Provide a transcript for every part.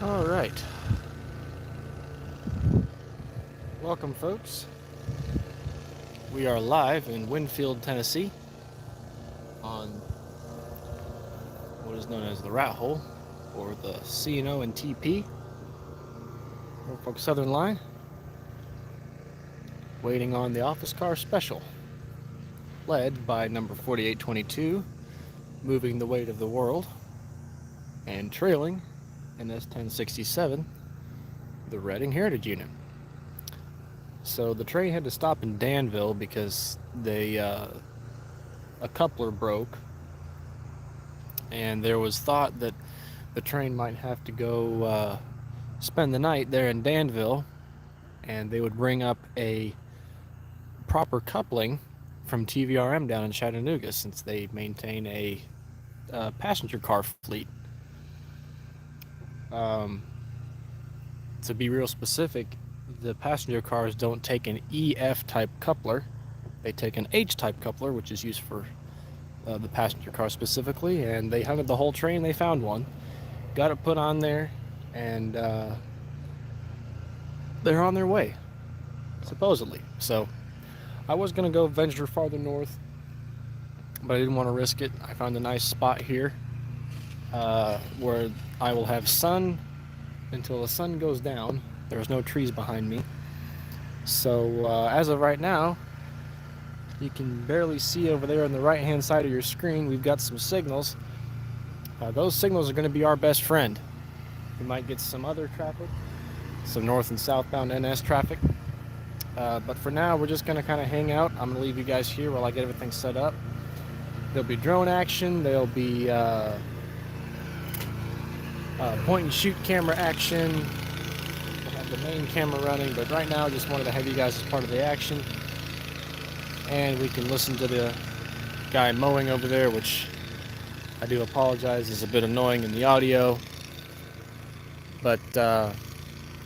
All right. Welcome, folks. We are live in Winfield, Tennessee on what is known as the Rat Hole, or the C&O and TP, Norfolk Southern Line, waiting on the office car special, led by number 4822, moving the weight of the world, and trailing in S1067, the Reading Heritage Unit. So the train had to stop in Danville because a coupler broke, and there was thought that the train might have to go spend the night there in Danville, and they would bring up a proper coupling from TVRM down in Chattanooga, since they maintain a passenger car fleet. Um, to be real specific, the passenger cars don't take an EF type coupler. They take an H type coupler, which is used for the passenger car specifically, and they hunted the whole train. They found one, got it put on there, and they're on their way, supposedly. So I was going to go venture farther north, but I didn't want to risk it. I found a nice spot here where I will have sun until the sun goes down. There's no trees behind me. So as of right now, you can barely see over there on the right hand side of your screen, we've got some signals. Those signals are going to be our best friend. We might get some other traffic, some north and southbound NS traffic. But for now, we're just going to kind of hang out. I'm going to leave you guys here while I get everything set up. There'll be drone action. There'll be point and shoot camera action. We'll have the main camera running, but right now I just wanted to have you guys as part of the action. And we can listen to the guy mowing over there, which I do apologize is a bit annoying in the audio. But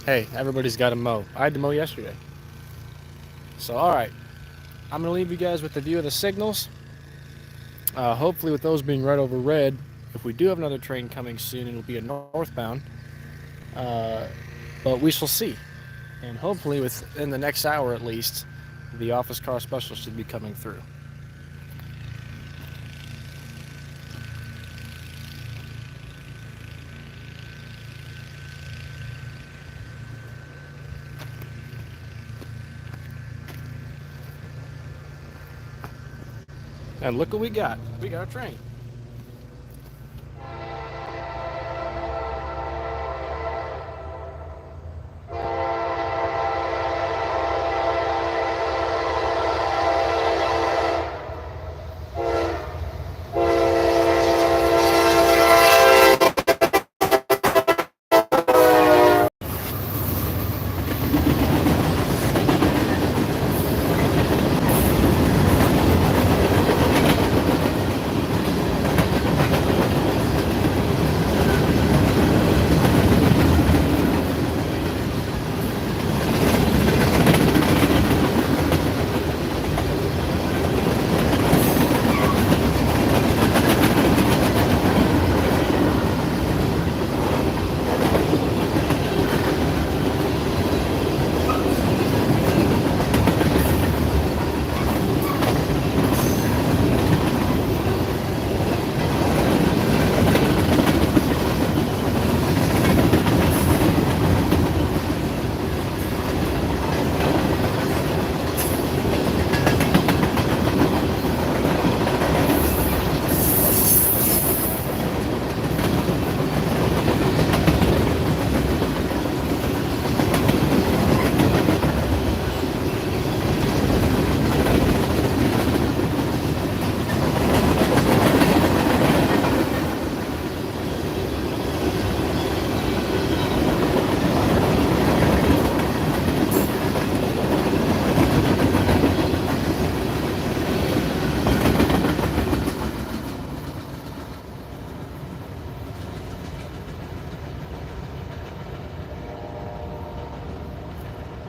hey, everybody's got to mow. I had to mow yesterday. So alright, I'm going to leave you guys with the view of the signals. Hopefully with those being right over red, if we do have another train coming soon, it'll be a northbound. But we shall see. And hopefully within the next hour at least, the office car special should be coming through. And look what we got. We got a train.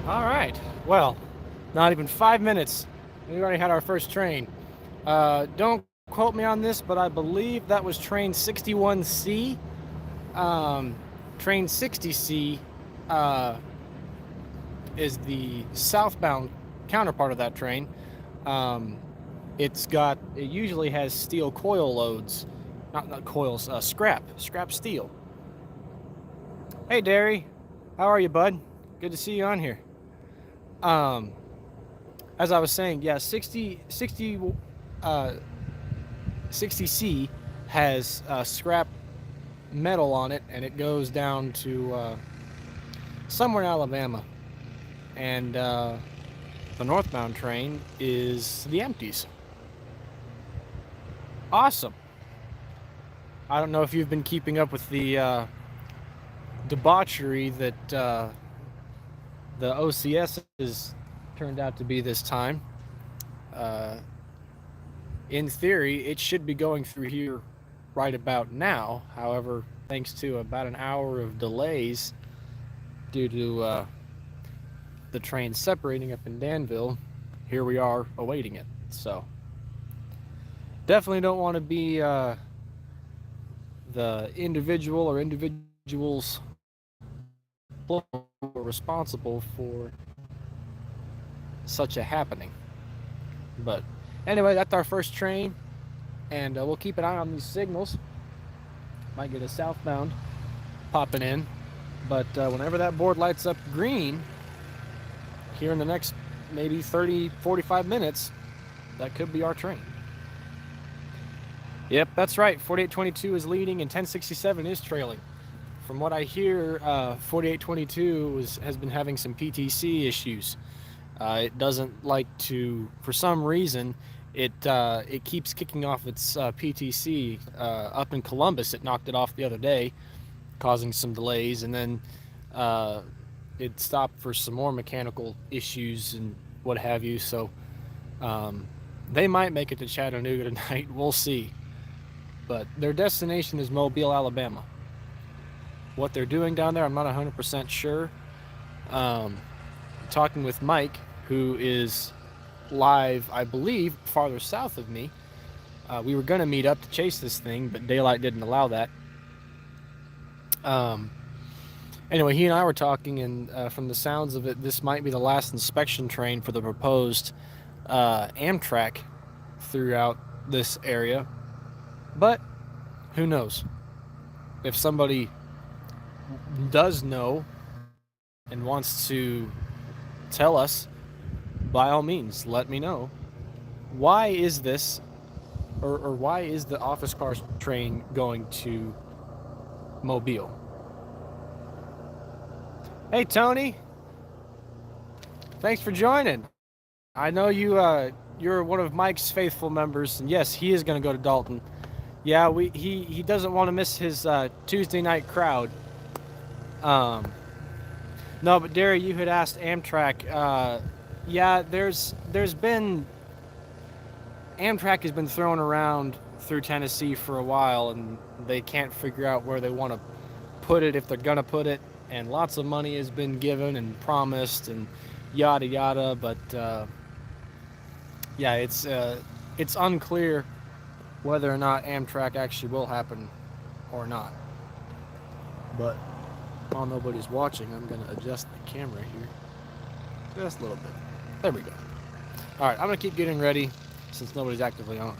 All right. Well, not even 5 minutes. We already had our first train. Don't quote me on this, but I believe that was train 61C. Train 60C uh, is the southbound counterpart of that train. Um, it usually has steel coil loads, not coils, scrap steel. Hey, Derry, how are you, bud? Good to see you on here. Um, as I was saying, yeah, 60C has scrap metal on it, and it goes down to somewhere in Alabama. And the northbound train is the empties. Awesome. I don't know if you've been keeping up with the debauchery that the OCS has turned out to be this time. Uh, in theory, it should be going through here right about now. However, thanks to about an hour of delays due to the train separating up in Danville, here we are awaiting it. So, definitely don't want to be the individual or individuals responsible for such a happening. But anyway, that's our first train, and we'll keep an eye on these signals. Might get a southbound popping in, but whenever that board lights up green here in the next maybe 30-45 minutes, that could be our train. Yep, that's right. 4822 is leading and 1067 is trailing. From what I hear, 4822 has been having some PTC issues. It doesn't like to, for some reason, it keeps kicking off its PTC. Up in Columbus, it knocked it off the other day, causing some delays, and then it stopped for some more mechanical issues and what have you. So they might make it to Chattanooga tonight. We'll see. But their destination is Mobile, Alabama. What they're doing down there, I'm not 100% sure. Talking with Mike, who is live, I believe, farther south of me. We were going to meet up to chase this thing, but daylight didn't allow that. Anyway, he and I were talking, and from the sounds of it, this might be the last inspection train for the proposed Amtrak throughout this area. But who knows? If somebody does know and wants to tell us, by all means, let me know. Why is this, or why is the office car train going to Mobile? Hey, Tony. Thanks for joining. I know you're one of Mike's faithful members, and yes, he is going to go to Dalton. Yeah, he doesn't want to miss his Tuesday night crowd. No, but Derry, you had asked Amtrak. Yeah, there's been Amtrak has been thrown around through Tennessee for a while, and they can't figure out where they want to put it, if they're gonna put it. And lots of money has been given and promised, and yada yada. But yeah, it's unclear whether or not Amtrak actually will happen or not. But while nobody's watching, I'm gonna adjust the camera here just a little bit. There we go. All right, I'm gonna keep getting ready since nobody's actively on.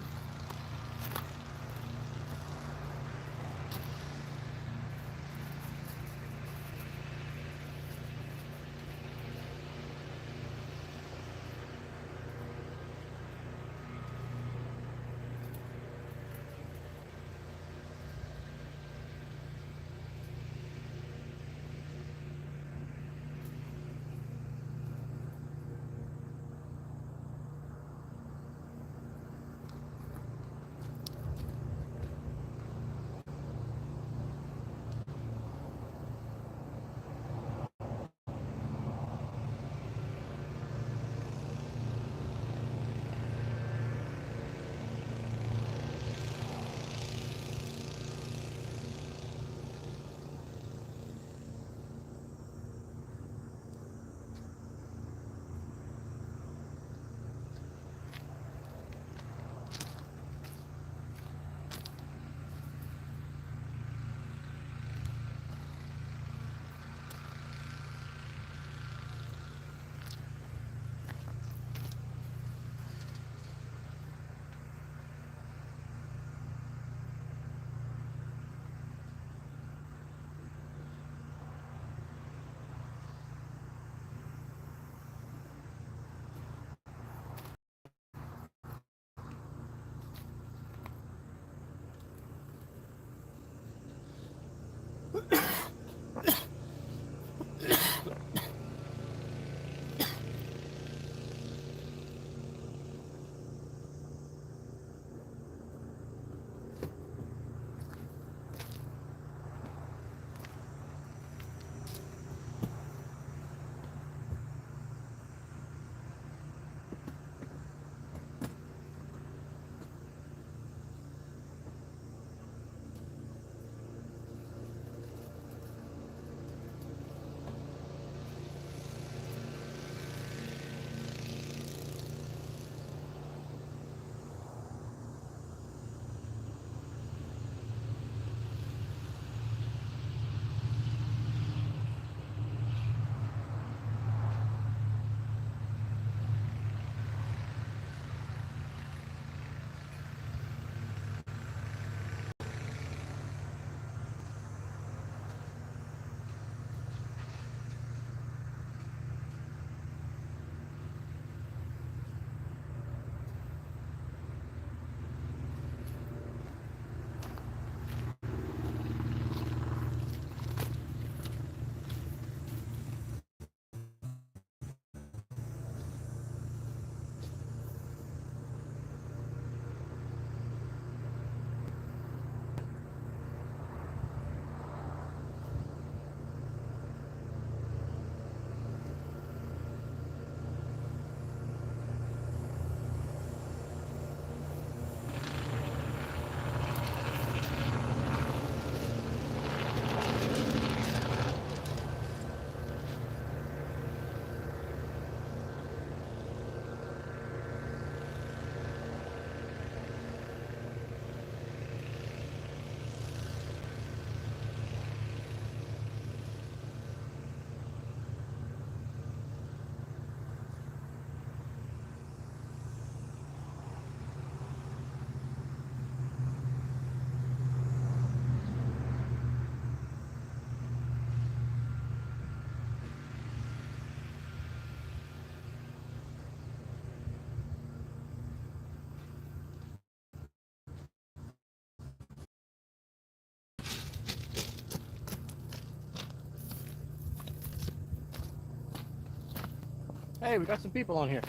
Hey, we got some people on here.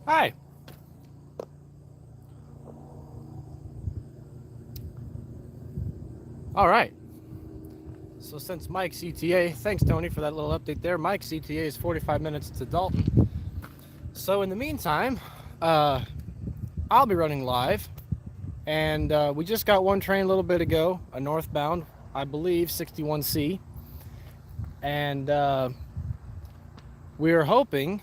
Hi. All right. So since Mike's ETA, thanks Tony for that little update there. Mike's ETA is 45 minutes to Dalton. So in the meantime, uh, I'll be running live, and we just got one train a little bit ago, a northbound, I believe 61C, and we are hoping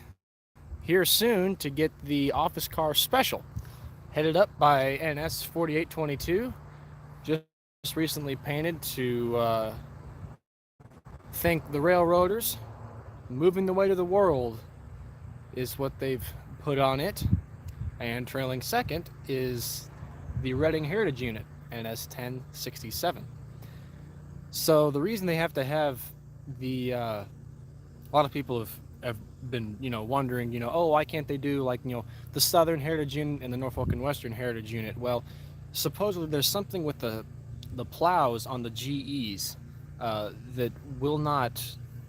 here soon to get the office car special, headed up by NS 4822, just recently painted to thank the railroaders. Moving the way to the world is what they've put on it. And trailing second is the Reading Heritage Unit, NS 1067. So the reason they have to have a lot of people have been, wondering, oh, why can't they do like, the Southern Heritage Unit and the Norfolk and Western Heritage Unit? Well, supposedly there's something with the plows on the GEs that will not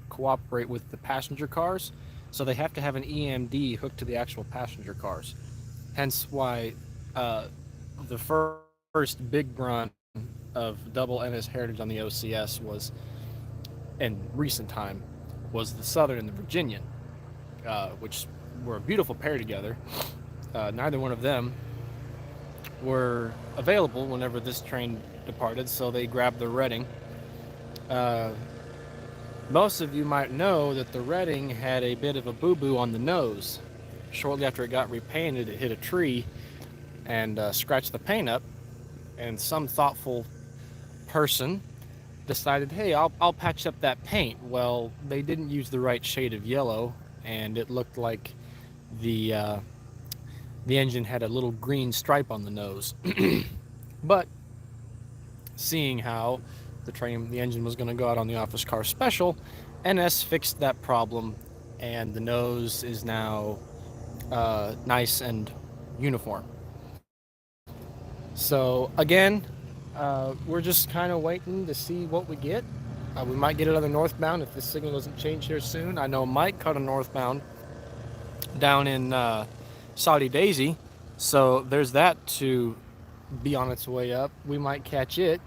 cooperate with the passenger cars, so they have to have an EMD hooked to the actual passenger cars. Hence why uh, the first big run of double NS Heritage on the OCS was, in recent time, was the Southern and the Virginian, which were a beautiful pair together. Neither one of them were available whenever this train departed, so they grabbed the Reading. Uh, Most of you might know that the Reading had a bit of a boo-boo on the nose. Shortly after it got repainted, it hit a tree and scratched the paint up, and some thoughtful person decided, hey, I'll patch up that paint. Well, they didn't use the right shade of yellow, and it looked like the uh, the engine had a little green stripe on the nose. But seeing how the engine was going to go out on the office car special, NS fixed that problem, and the nose is now nice and uniform. So again, we're just kind of waiting to see what we get. We might get another northbound if the signal doesn't change here soon. I know Mike caught a northbound down in Saudi Daisy, so there's that to be on its way up. We might catch it.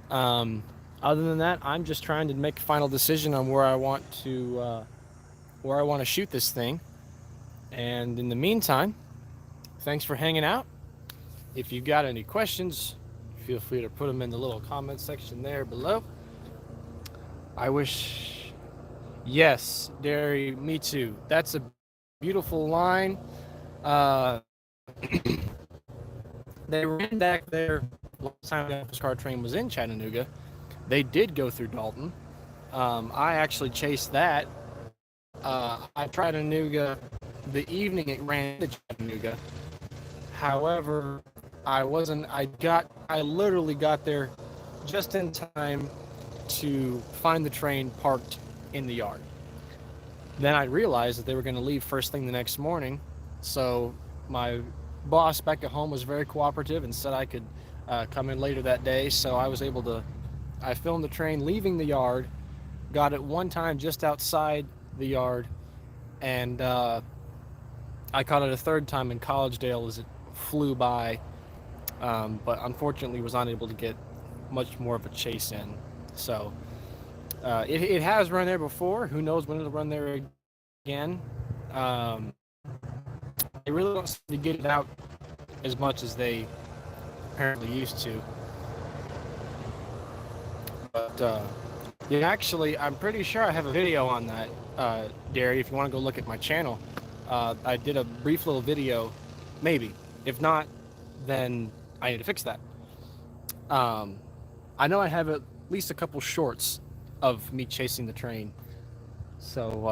Um, Other than that, I'm just trying to make a final decision on where I want to shoot this thing. And in the meantime, thanks for hanging out. If you've got any questions, feel free to put them in the little comment section there below. I wish, yes, Derry, me too. That's a beautiful line. Uh, they ran back there last time the office car train was in Chattanooga. They did go through Dalton. I actually chased that. I tried Chattanooga the evening it ran into Chattanooga. However, I literally got there just in time to find the train parked in the yard. Then I realized that they were going to leave first thing the next morning. So my boss back at home was very cooperative and said I could come in later that day. So I filmed the train leaving the yard, got it one time just outside the yard, and I caught it a third time in Collegedale as it flew by, but unfortunately was unable to get much more of a chase in. So it has run there before. Who knows when it'll run there again? They really don't seem to get it out as much as they apparently used to. But yeah, actually, I'm pretty sure I have a video on that, Derry. If you want to go look at my channel, I did a brief little video, maybe. If not, then I need to fix that. Um, I know I have at least a couple shorts of me chasing the train. So,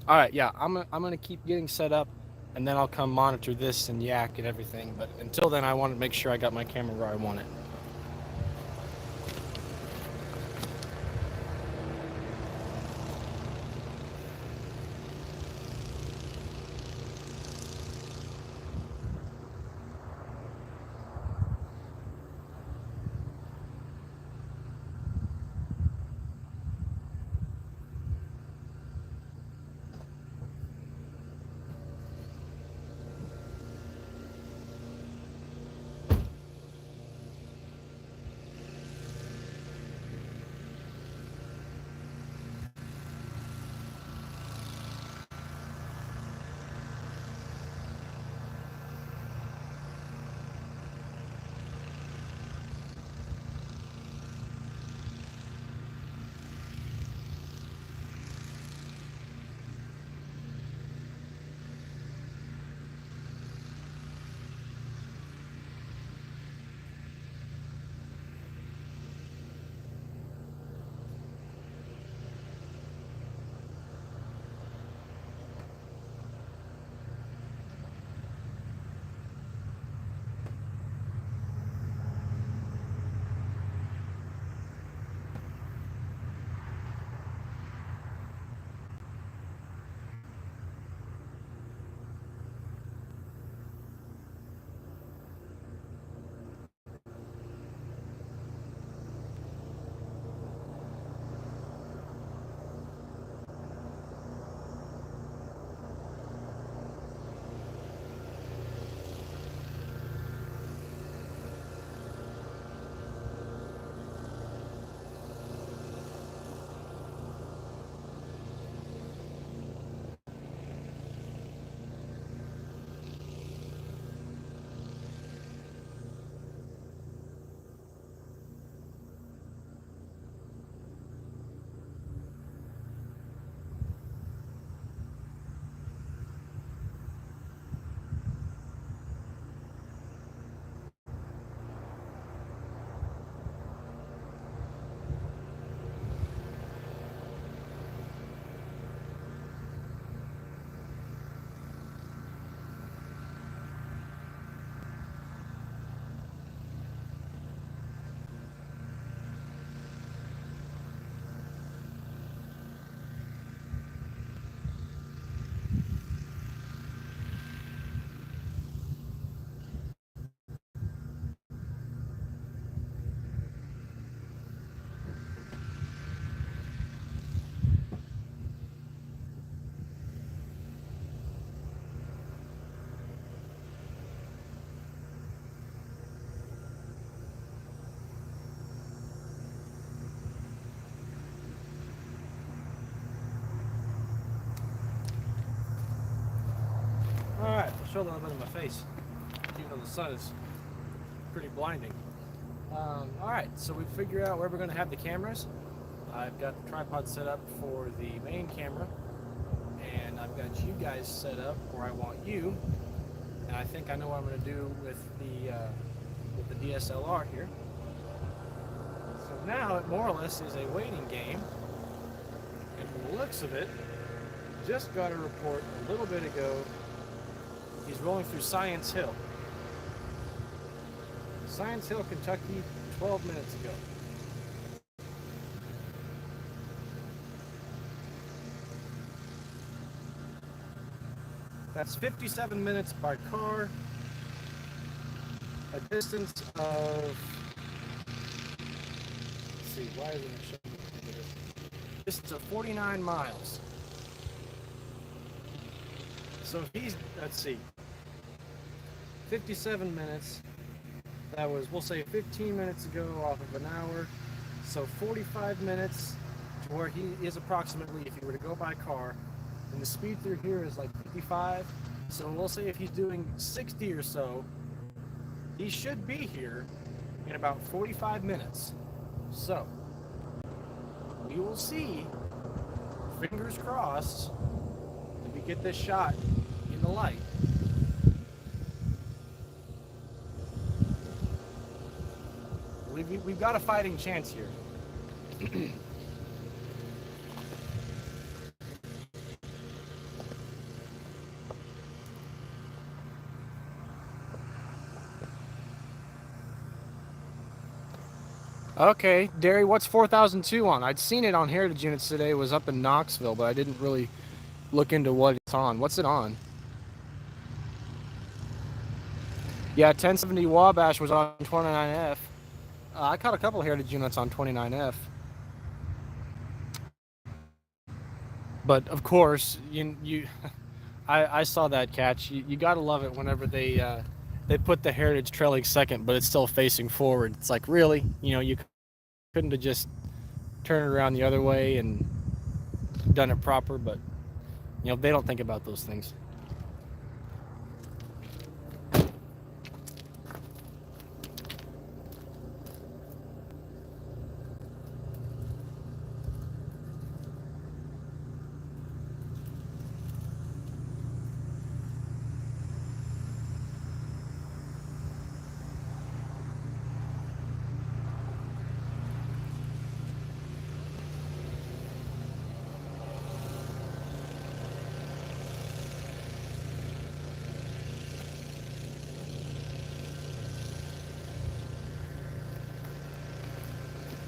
all right, yeah, I'm gonna keep getting set up, and then I'll come monitor this and yak and everything. But until then, I want to make sure I got my camera where I want it. show a little bit of my face, even though the sun is pretty blinding. Alright, so we figured out where we're going to have the cameras. I've got the tripod set up for the main camera, and I've got you guys set up where I want you. And I think I know what I'm going to do with the DSLR here. So now it more or less is a waiting game. And from the looks of it, just got a report a little bit ago. He's rolling through Science Hill. Science Hill, Kentucky, 12 minutes ago. That's 57 minutes by car, a distance of, let's see, why isn't it showing me this? Distance of 49 miles. So he's, let's see, 57 minutes. That was, we'll say 15 minutes ago off of an hour. So 45 minutes to where he is approximately, if you were to go by car. And the speed through here is like 55. So we'll say if he's doing 60 or so, he should be here in about 45 minutes. So we will see, fingers crossed, that we get this shot in the light. We've got a fighting chance here. Okay, Derry, what's 4002 on? I'd seen it on Heritage Units today. It was up in Knoxville, but I didn't really look into what it's on. What's it on? Yeah, 1070 Wabash was on 29F. I caught a couple of Heritage Units on 29F. But of course, I saw that catch. You gotta love it whenever they put the Heritage trailing second, but it's still facing forward. It's like, really, you couldn't have just turned it around the other way and done it proper. But they don't think about those things.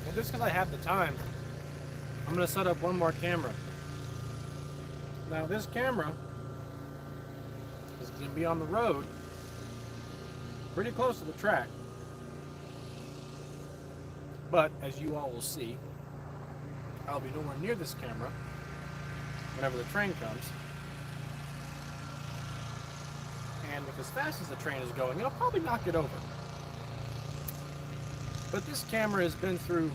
And just because I have the time, I'm going to set up one more camera. Now this camera is going to be on the road, pretty close to the track. But as you all will see, I'll be nowhere near this camera whenever the train comes. And if as fast as the train is going, it'll probably knock it over. But this camera has been through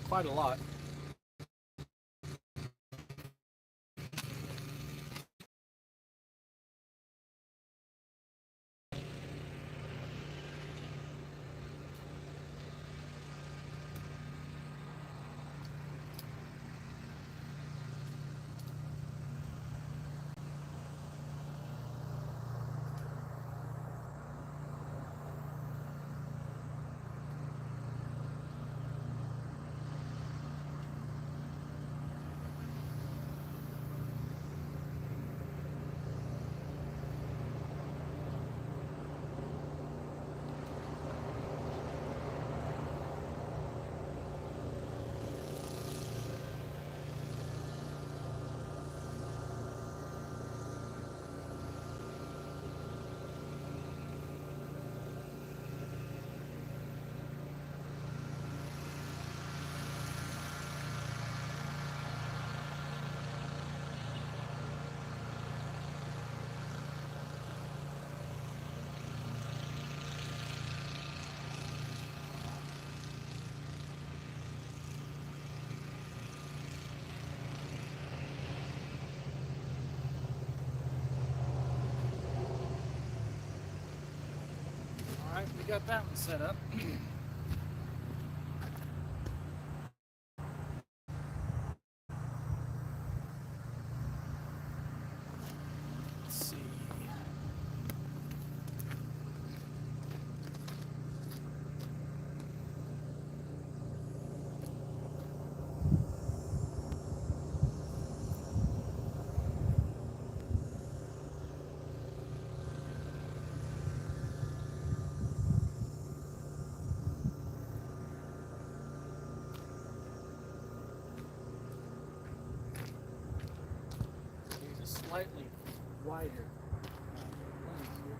quite a lot. Alright, we got that one set up. Let's see. Use a slightly wider lens here.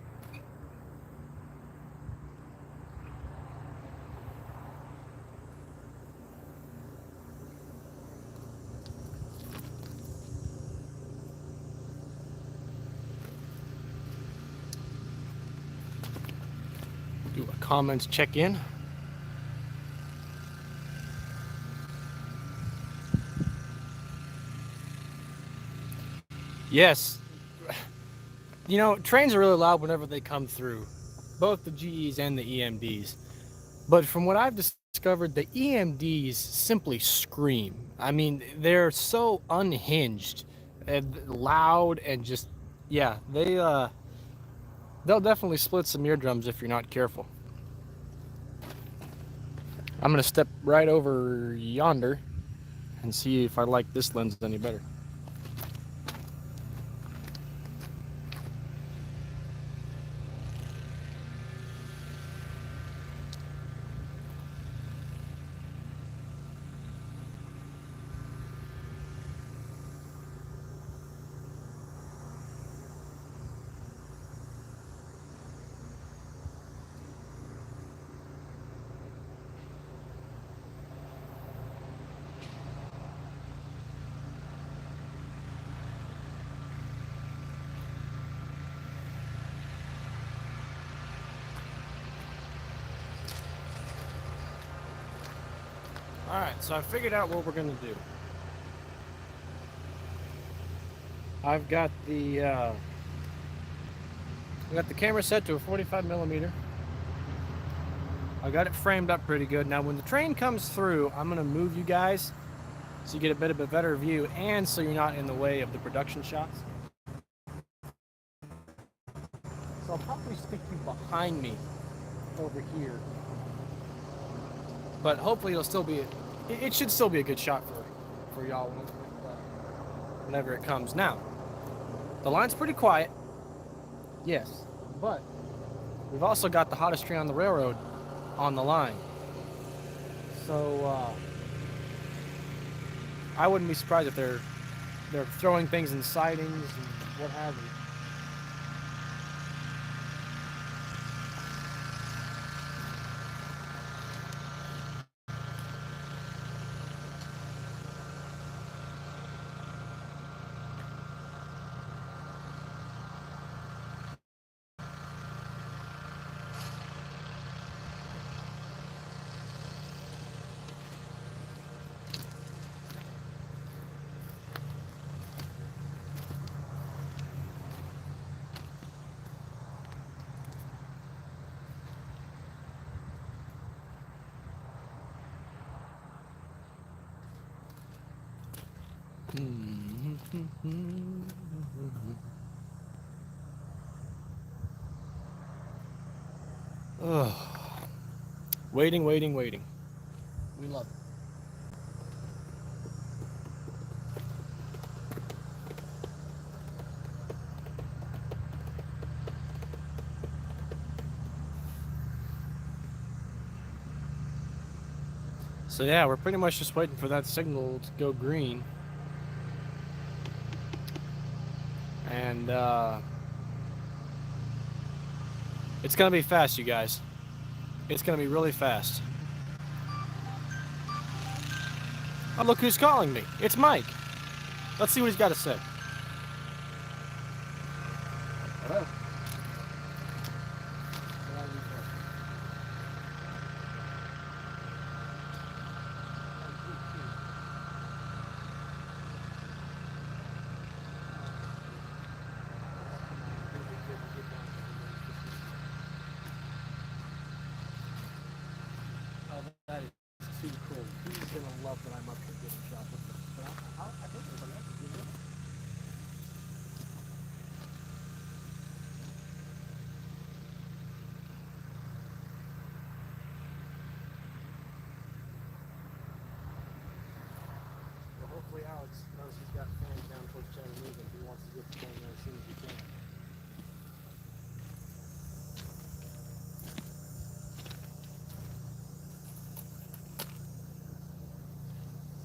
Do a comments check-in. Yes. You know, trains are really loud whenever they come through, both the GEs and the EMDs. But from what I've discovered, the EMDs simply scream. I mean, they're so unhinged and loud and just, yeah, they'll definitely split some eardrums if you're not careful. I'm gonna step right over yonder and see if I like this lens any better. Alright, so I figured out what we're gonna do. I've got the camera set to a 45 millimeter. I got it framed up pretty good. Now when the train comes through, I'm gonna move you guys so you get a bit of a better view and so you're not in the way of the production shots. So I'll probably stick you behind me over here. But hopefully it'll still be, it should still be a good shot for y'all whenever it comes. Now, the line's pretty quiet, yes, but we've also got the hottest train on the railroad on the line. So I wouldn't be surprised if they're throwing things in sidings and what have you. Ugh. Waiting. We love it. So yeah, we're pretty much just waiting for that signal to go green. And it's gonna be fast, you guys. It's gonna be really fast. Oh, look who's calling me. It's Mike. Let's see what he's got to say. Hello. myself that I'm up here getting shot. But I think everybody else is getting it. Well, hopefully Alex knows he's got fans down towards Chattanooga. He wants to get down there as soon as he can.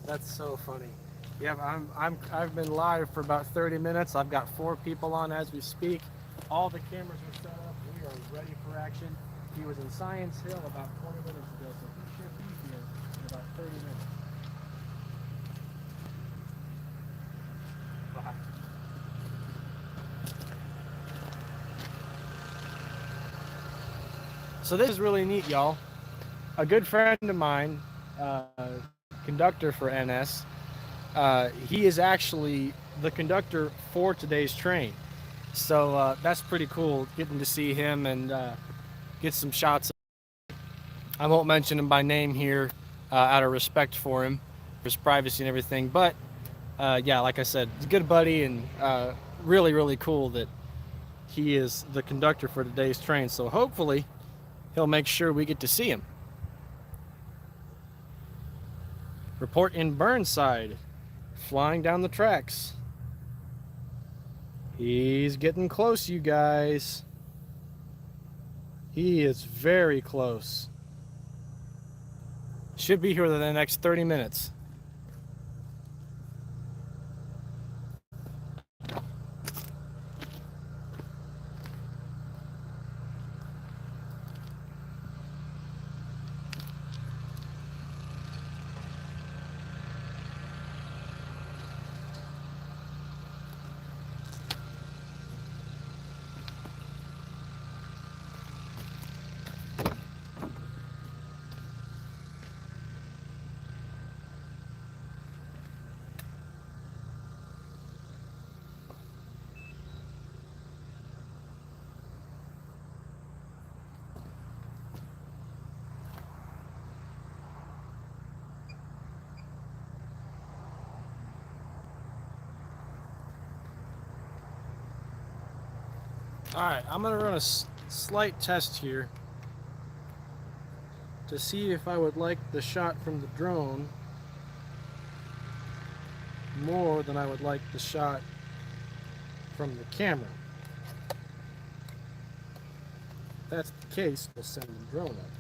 That's so funny. Yeah, I've been live for about 30 minutes. I've got 4 people on as we speak. All the cameras are set up. We are ready for action. He was in Science Hill about 20 minutes ago, so he should be here in about 30 minutes. Bye. So this is really neat, y'all. A good friend of mine, uh, conductor for NS, he is actually the conductor for today's train. So that's pretty cool, getting to see him and get some shots. I won't mention him by name here out of respect for him, for his privacy and everything. But yeah, like I said, he's a good buddy and really, really cool that he is the conductor for today's train. So hopefully he'll make sure we get to see him. Report in Burnside, flying down the tracks. He's getting close, you guys. He is very close. Should be here within the next 30 minutes. Alright, I'm going to run a slight test here to see if I would like the shot from the drone more than I would like the shot from the camera. If that's the case, we'll send the drone up.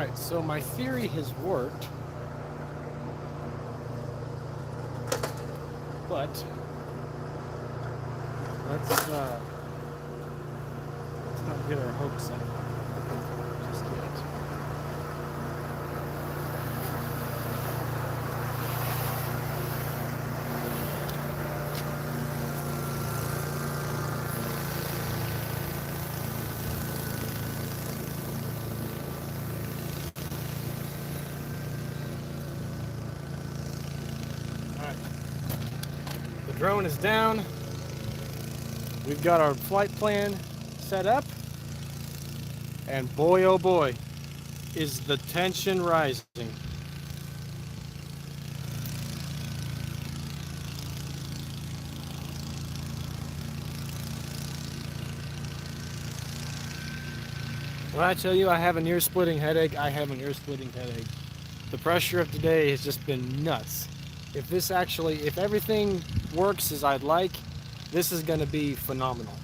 Alright, so my theory has worked, but let's not get our hopes up just yet. Alright, the drone is down. We've got our flight plan set up, and boy oh boy, is the tension rising. When I tell you I have an ear-splitting headache, I have an ear-splitting headache. The pressure of today has just been nuts. If everything works as I'd like, this is going to be phenomenal.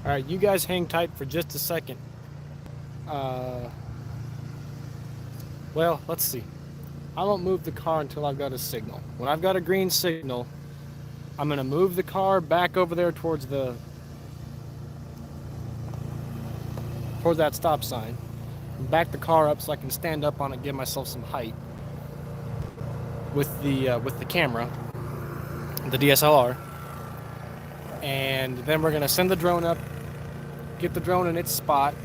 All right, you guys hang tight for just a second. Well, let's see. I won't move the car until I've got a signal. When I've got a green signal, I'm going to move the car back over there towards that stop sign. Back the car up so I can stand up on it, give myself some height with the camera, the DSLR. And then we're going to send the drone up, get the drone in its spot,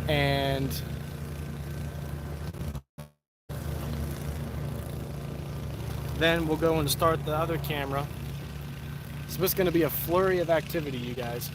and then we'll go and start the other camera. So it's going to be a flurry of activity, you guys.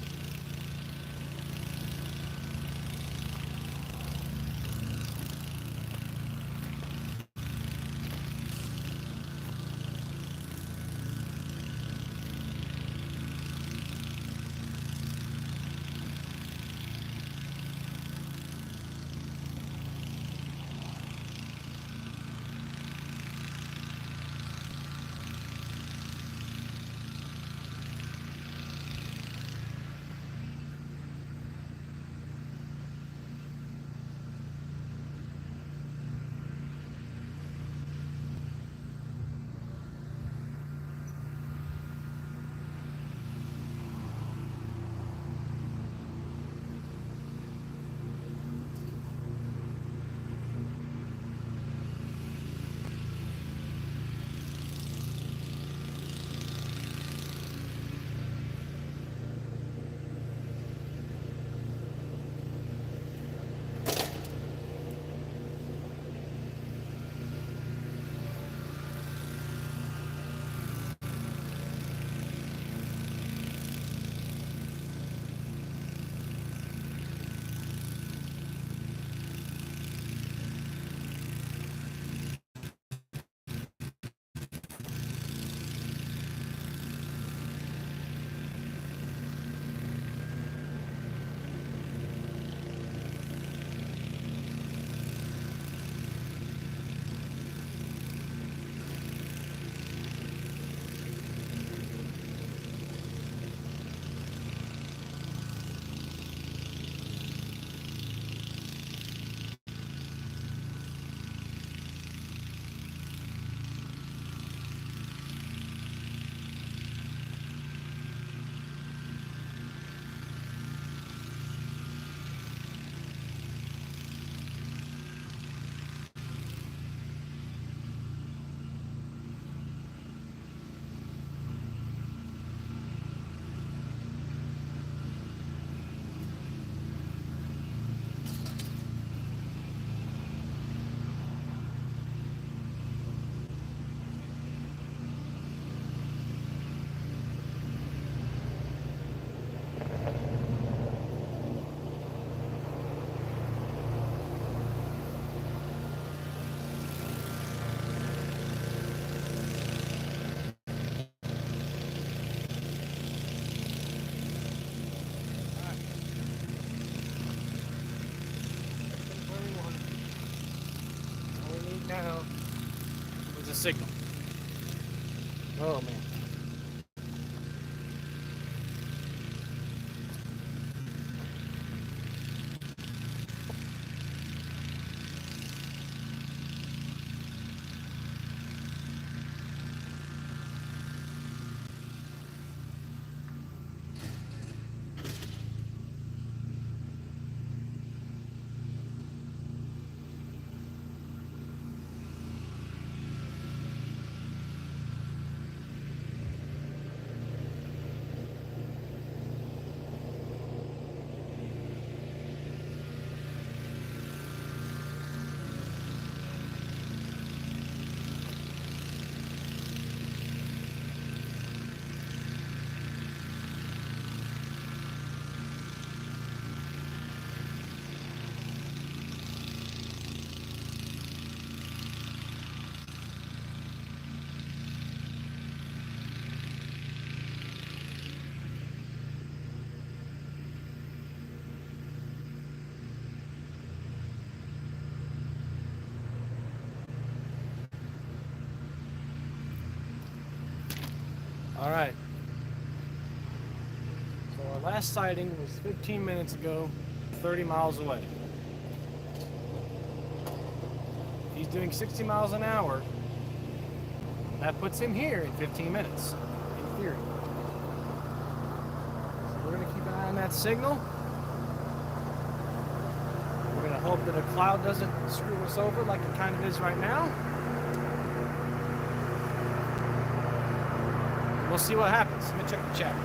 now is a signal. Oh man. All right. So our last sighting was 15 minutes ago, 30 miles away. If he's doing 60 miles an hour, that puts him here in 15 minutes, in theory. So we're going to keep an eye on that signal. We're going to hope that a cloud doesn't screw us over like it kind of is right now. We'll see what happens. Let me check the chat.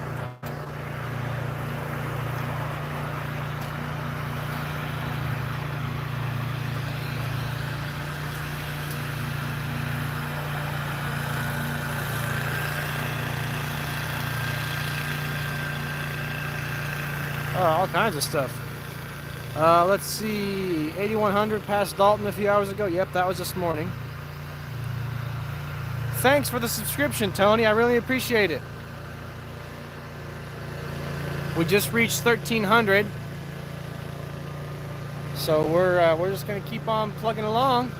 Oh, all kinds of stuff. Let's see. 8100 past Dalton a few hours ago. Yep, that was this morning. Thanks for the subscription, Tony. I really appreciate it. We just reached 1300. So we're just going to keep on plugging along.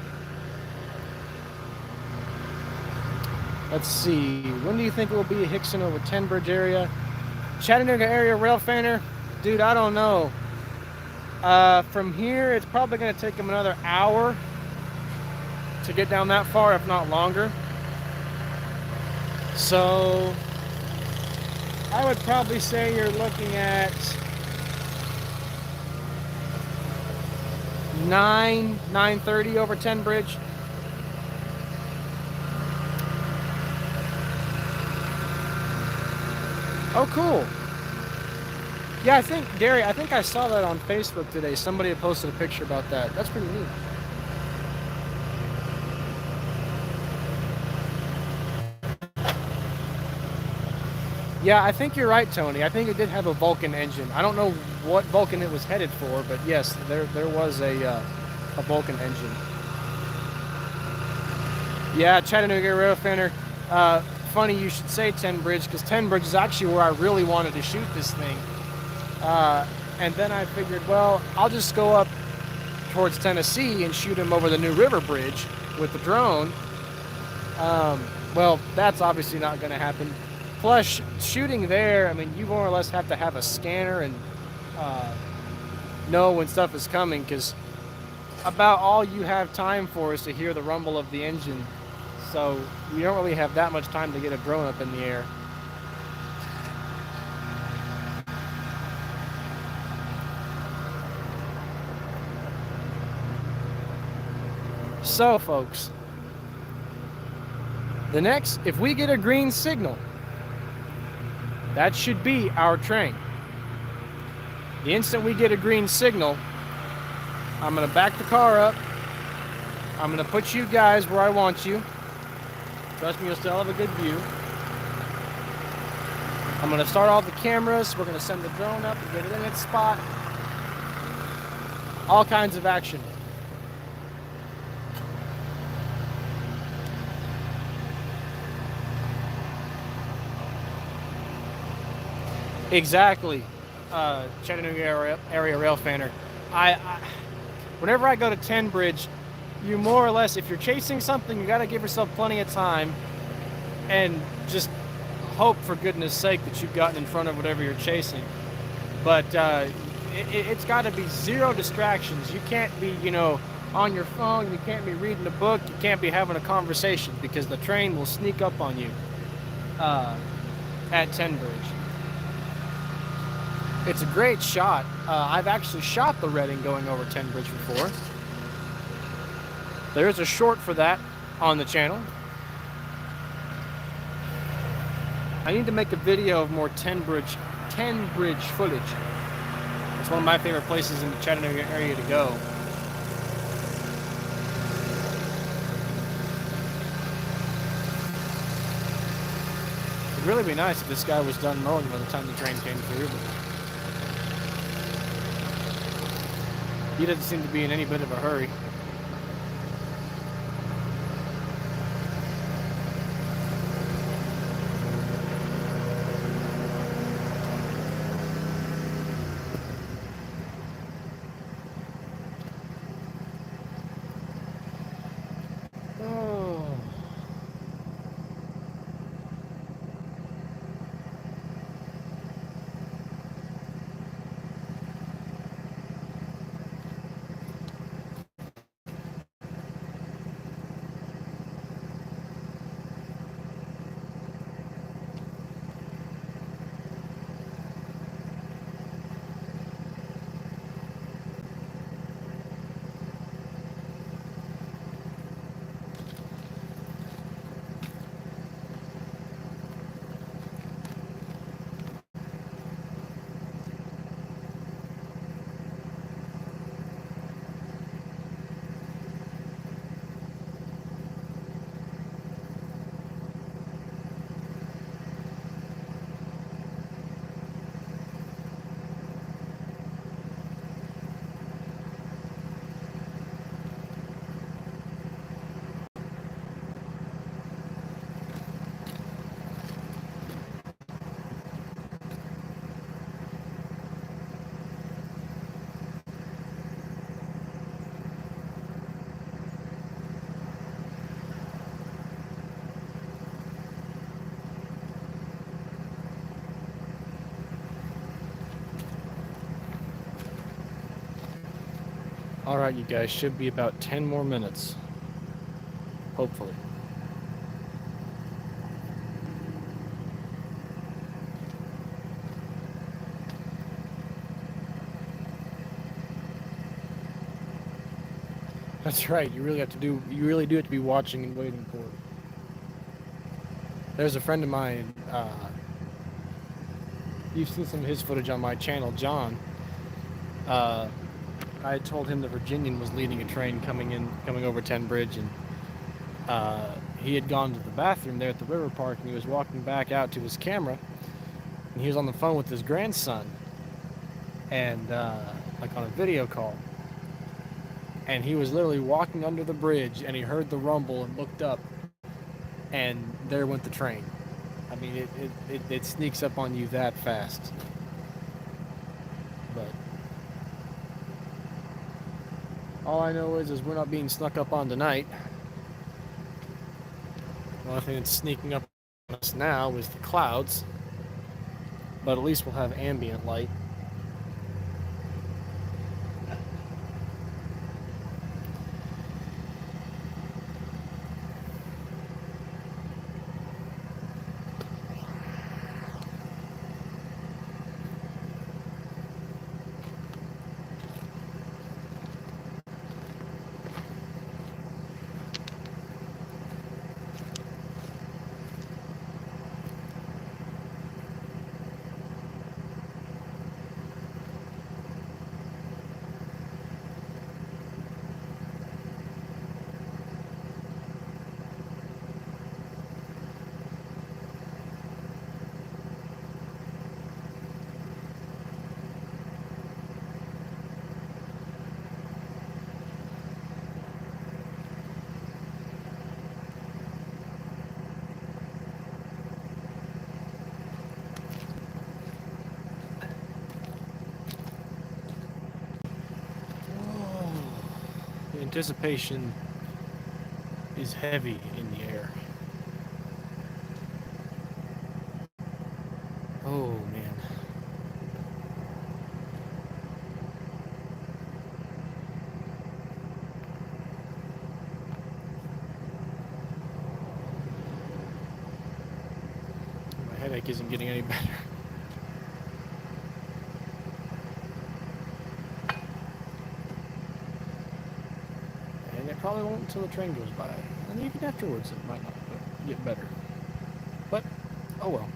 Let's see. When do you think it will be Hickson over 10 Bridge area? Chattanooga area rail fanner? Dude, I don't know. From here, it's probably going to take them another hour to get down that far, if not longer. So I would probably say you're looking at 9:30 over 10 Bridge. Oh, cool. Yeah, I think, Gary, I think I saw that on Facebook today. Somebody had posted a picture about that. That's pretty neat. Yeah, I think you're right, Tony. I think it did have a Vulcan engine. I don't know what Vulcan it was headed for, but yes, there was a Vulcan engine. Yeah, Chattanooga Rail Fanner. Funny you should say 10 Bridge, because 10 Bridge is actually where I really wanted to shoot this thing. And then I figured, well, I'll just go up towards Tennessee and shoot him over the New River Bridge with the drone. Well, that's obviously not going to happen. Plus, shooting there, I mean, you more or less have to have a scanner and know when stuff is coming, because about all you have time for is to hear the rumble of the engine. So you don't really have that much time to get a drone up in the air. So, folks, the next, if we get a green signal, that should be our train. The instant we get a green signal, I'm going to back the car up. I'm going to put you guys where I want you. Trust me, you'll still have a good view. I'm going to start all the cameras. We're going to send the drone up and get it in its spot. All kinds of action. Exactly, Chattanooga area rail fanner. Whenever I go to 10 Bridge, you more or less, if you're chasing something, you got to give yourself plenty of time and just hope for goodness sake that you've gotten in front of whatever you're chasing. But it's got to be zero distractions. You can't be, on your phone. You can't be reading a book. You can't be having a conversation because the train will sneak up on you uh, at 10 Bridge. It's a great shot. I've actually shot the Reading going over 10 Bridge before. There's a short for that on the channel. I need to make a video of more 10 Bridge footage. It's one of my favorite places in the Chattanooga area to go. It'd really be nice if this guy was done mowing by the time the train came through. But he doesn't seem to be in any bit of a hurry. Alright, you guys, should be about 10 more minutes. Hopefully. That's right, you really do have to be watching and waiting for it. There's a friend of mine, you've seen some of his footage on my channel, John. I had told him the Virginian was leading a train coming over 10 Bridge, and he had gone to the bathroom there at the river park, and he was walking back out to his camera, and he was on the phone with his grandson, and like on a video call, and he was literally walking under the bridge, and he heard the rumble and looked up, and there went the train. I mean, it sneaks up on you that fast. But all I know is we're not being snuck up on tonight. The only thing that's sneaking up on us now is the clouds, but at least we'll have ambient light. Anticipation is heavy in the air. Oh man. My headache isn't getting any better. And it probably won't until the train goes by. And even afterwards, it might not get better. But, oh well.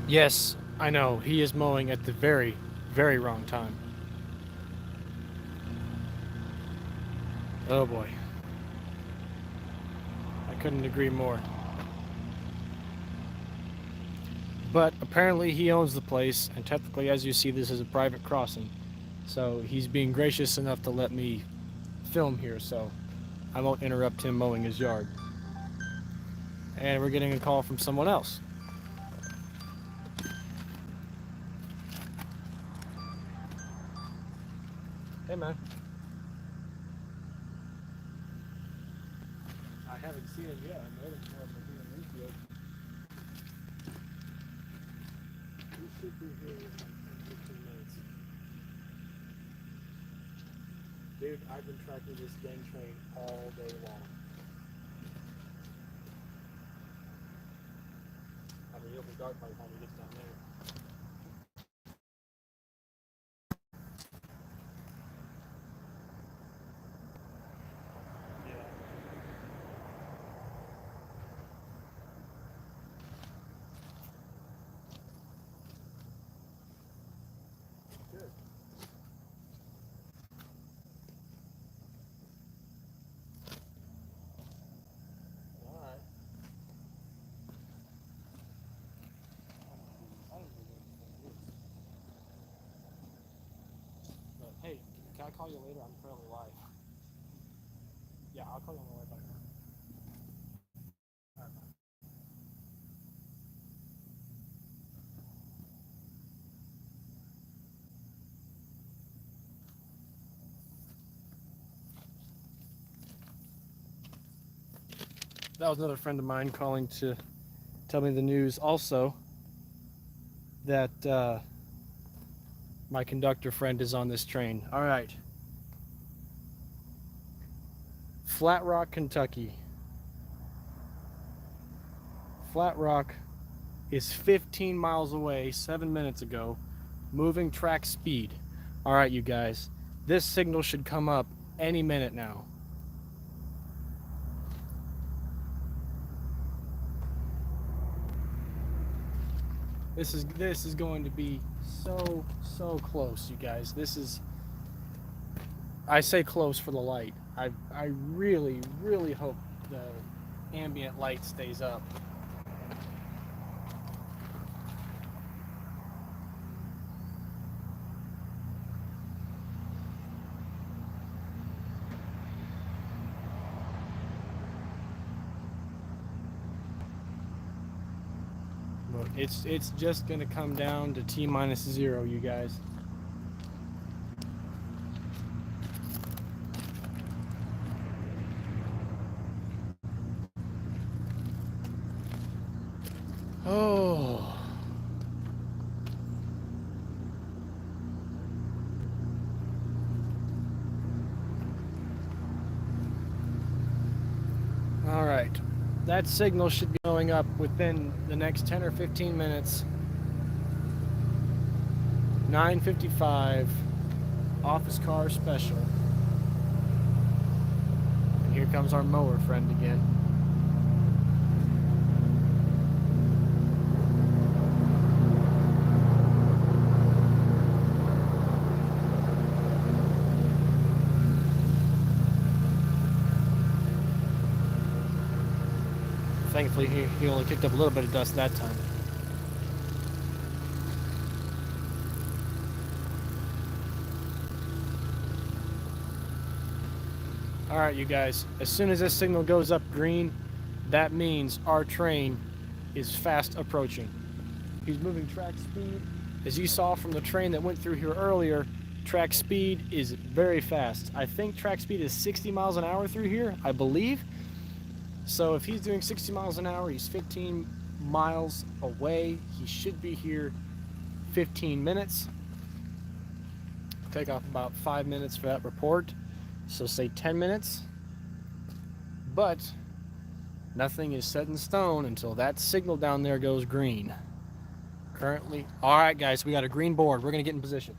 Yes, I know. He is mowing at the very, very wrong time. Oh boy. I couldn't agree more. But apparently he owns the place, and technically, as you see, this is a private crossing. So he's being gracious enough to let me film here, so I won't interrupt him mowing his yard. And we're getting a call from someone else. Hey man. I haven't seen him yet. I'm waiting for him to be in Winfield. He should be here in 15 minutes. Dude, I've been tracking this gang train all day long. I mean, it'll be dark by the time he gets down there. Yeah. Good. All right. I don't even know what this is. But hey, can I call you later? I'm currently live. Yeah, I'll call you on the way back. All right. That was another friend of mine calling to tell me the news also that my conductor friend is on this train. All right. Flat Rock, Kentucky. Flat Rock is 15 miles away 7 minutes ago, moving track speed. All right, you guys, this signal should come up any minute now. This is going to be so close, you guys. This is, I say close for the light. I really hope the ambient light stays up. Look, it's just gonna come down to T-0, you guys. Oh. All right. That signal should be going up within the next 10 or 15 minutes. 9:55, office car special. And here comes our mower friend again. Thankfully, he only kicked up a little bit of dust that time. All right, you guys, as soon as this signal goes up green, that means our train is fast approaching. He's moving track speed. As you saw from the train that went through here earlier, track speed is very fast. I think track speed is 60 miles an hour through here, I believe. So if he's doing 60 miles an hour, he's 15 miles away. He should be here 15 minutes. Take off about 5 minutes for that report. So say 10 minutes. But nothing is set in stone until that signal down there goes green. Currently, all right, guys, we got a green board. We're going to get in position.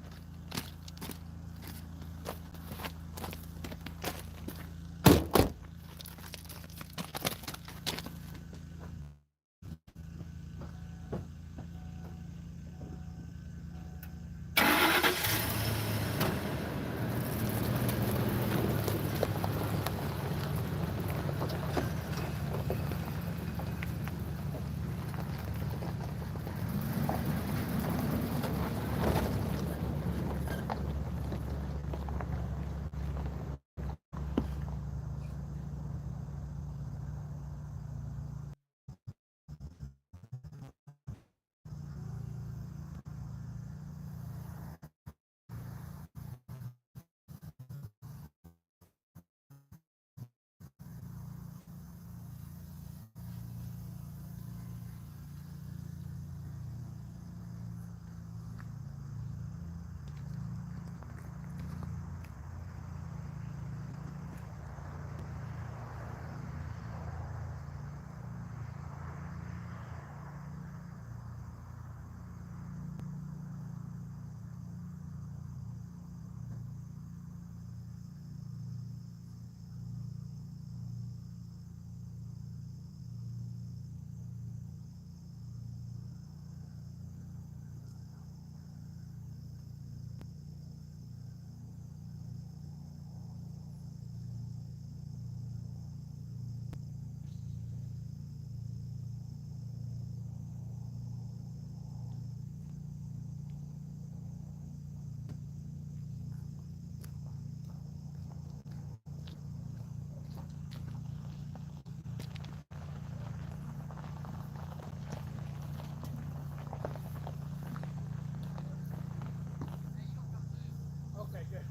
Okay, good.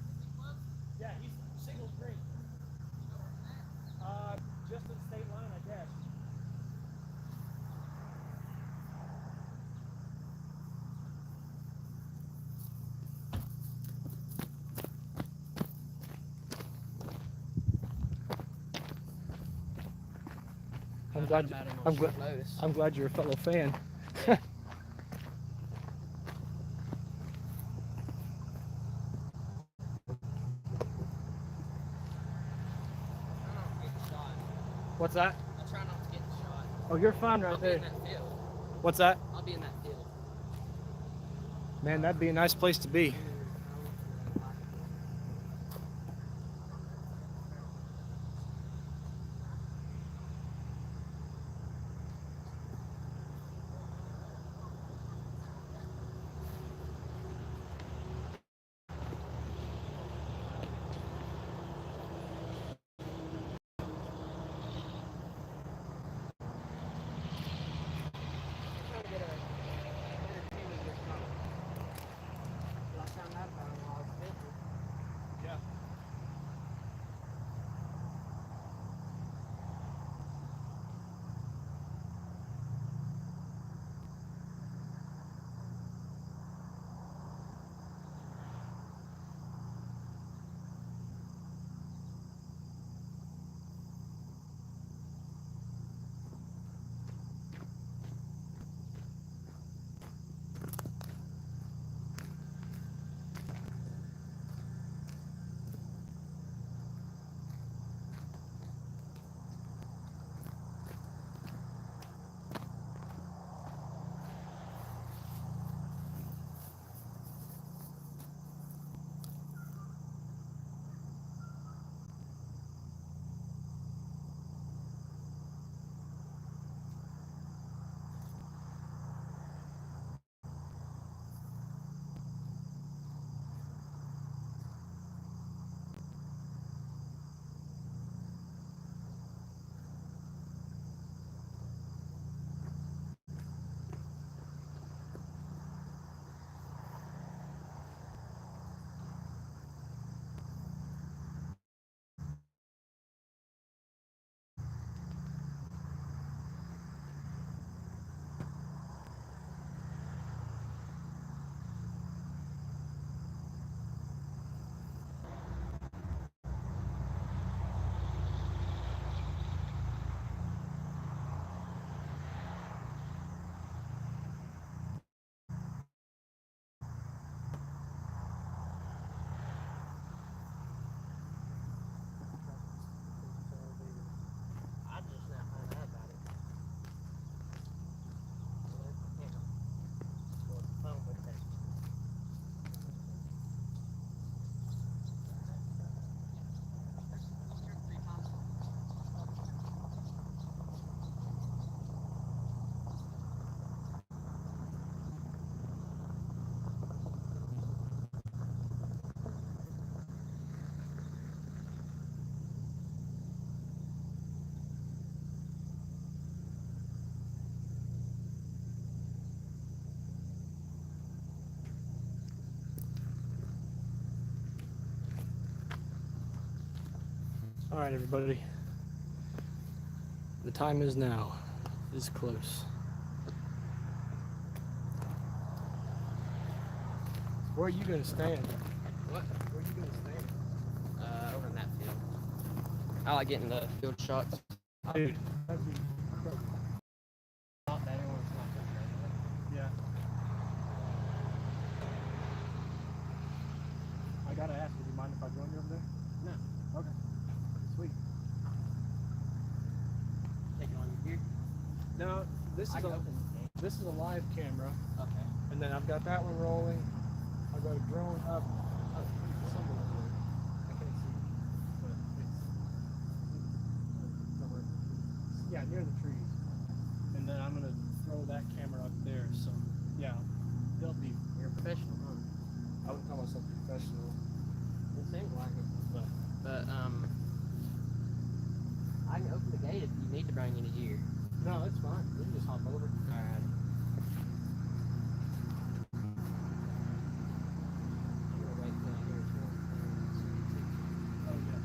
Yeah, he's signal's green. Just at the state line, I guess. glad. About him I'm on glad. short notice. I'm glad you're a fellow fan. What's that? I'll try not to get shot. Oh, you're fine right I'll there. be in that field. What's that? I'll be in that field. Man, that'd be a nice place to be. I just now found out about it. Well, the phone would text me. All right, everybody. The time is now. It is close. Where are you gonna stand? What? Where are you gonna stand? Over in that field. I like getting the field shots. Dude, that'd be incredible. Not better when it's not so great. Yeah. I gotta ask, would you mind if I join you over there? No. Okay. Sweet. Take it on your gear. Now, this I is can a open the gate. this is a live camera, Okay. and then I've got that one rolling. I've got a drone up somewhere over there. I can't see it, but it's somewhere. Yeah, near the trees. And then I'm gonna throw that camera up there. So yeah, they'll be. You're a professional, huh? I wouldn't call myself a professional, It seems like it. but But I can open the gate if you need to bring any gear. no, it's fine. We can just hop over. Alright. I'm gonna wait till I hear it's one. Oh yeah.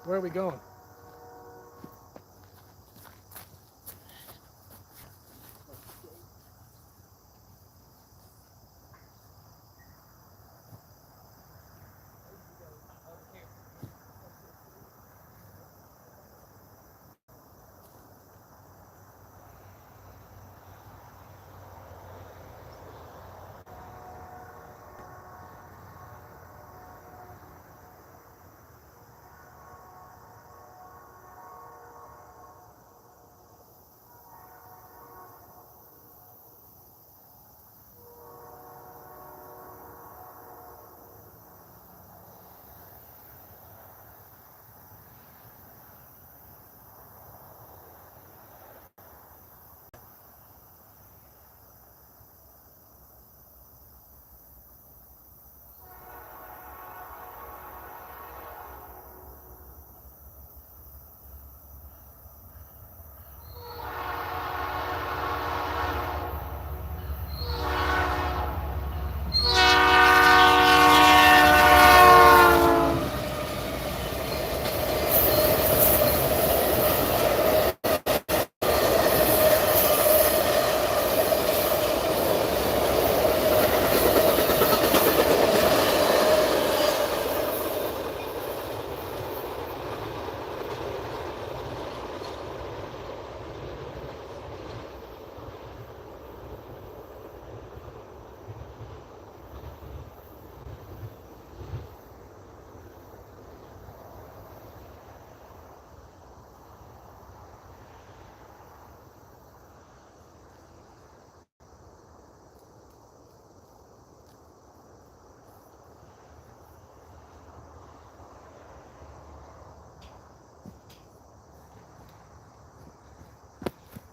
Where are we going?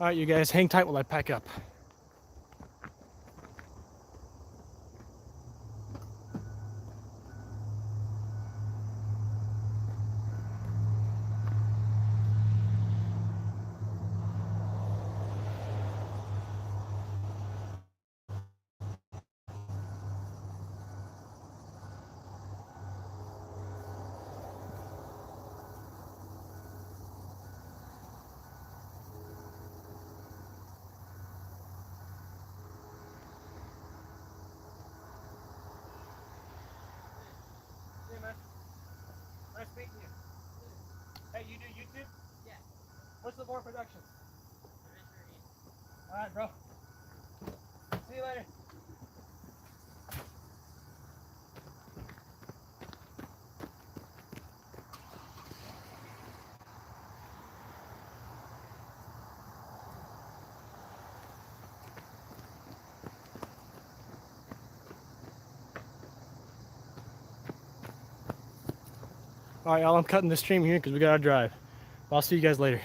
All right, you guys, hang tight while I pack up. Hey, man. Nice meeting you. Hey, you do YouTube? Yeah. What's the more productions? I'm All right, bro. See you later. All right, y'all, I'm cutting the stream here because we got to drive. I'll see you guys later.